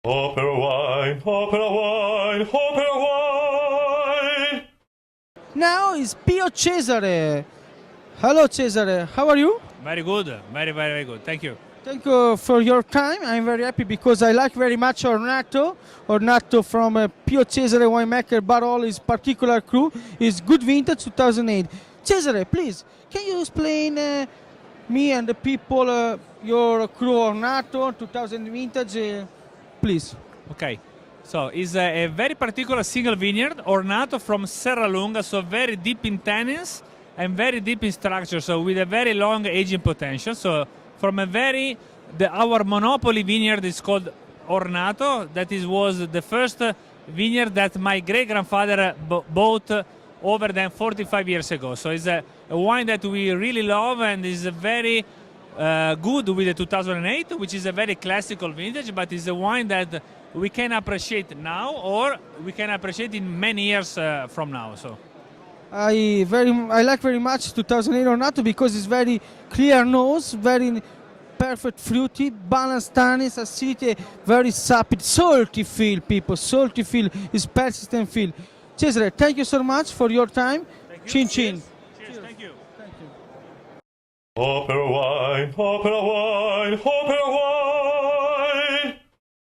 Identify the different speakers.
Speaker 1: Opera wine, opera wine, opera wine.
Speaker 2: Now is Pio Cesare. Hello Cesare, how are you?
Speaker 3: Very good, very good. Thank you.
Speaker 2: Thank you for your time. I'm very happy because I like very much Ornato. Ornato from Pio Cesare winemaker Barolo, his particular crew is Good Vintage 2008. Cesare, please, can you explain me and the people your crew Ornato 2000 vintage, please?
Speaker 3: Okay, so it's a very particular single vineyard, Ornato from Serralunga, so very deep in tannins and very deep in structure, so with a very long aging potential. So from our monopoly vineyard is called Ornato. That was the first vineyard that my great grandfather bought over than 45 years ago. So it's a wine that we really love and is very good with the 2008, which is a very classical vintage, but it's a wine that we can appreciate now or we can appreciate in many years from now. So
Speaker 2: I like very much 2008 Ornato because it's very clear nose, very perfect fruity, balanced tannins, acidity, very sapid, salty feel, people. Salty feel is persistent feel. Cesare, thank you so much for your time. Chin chin.
Speaker 3: Cheers. Thank you.
Speaker 1: Opera wine, opera wine, opera wine.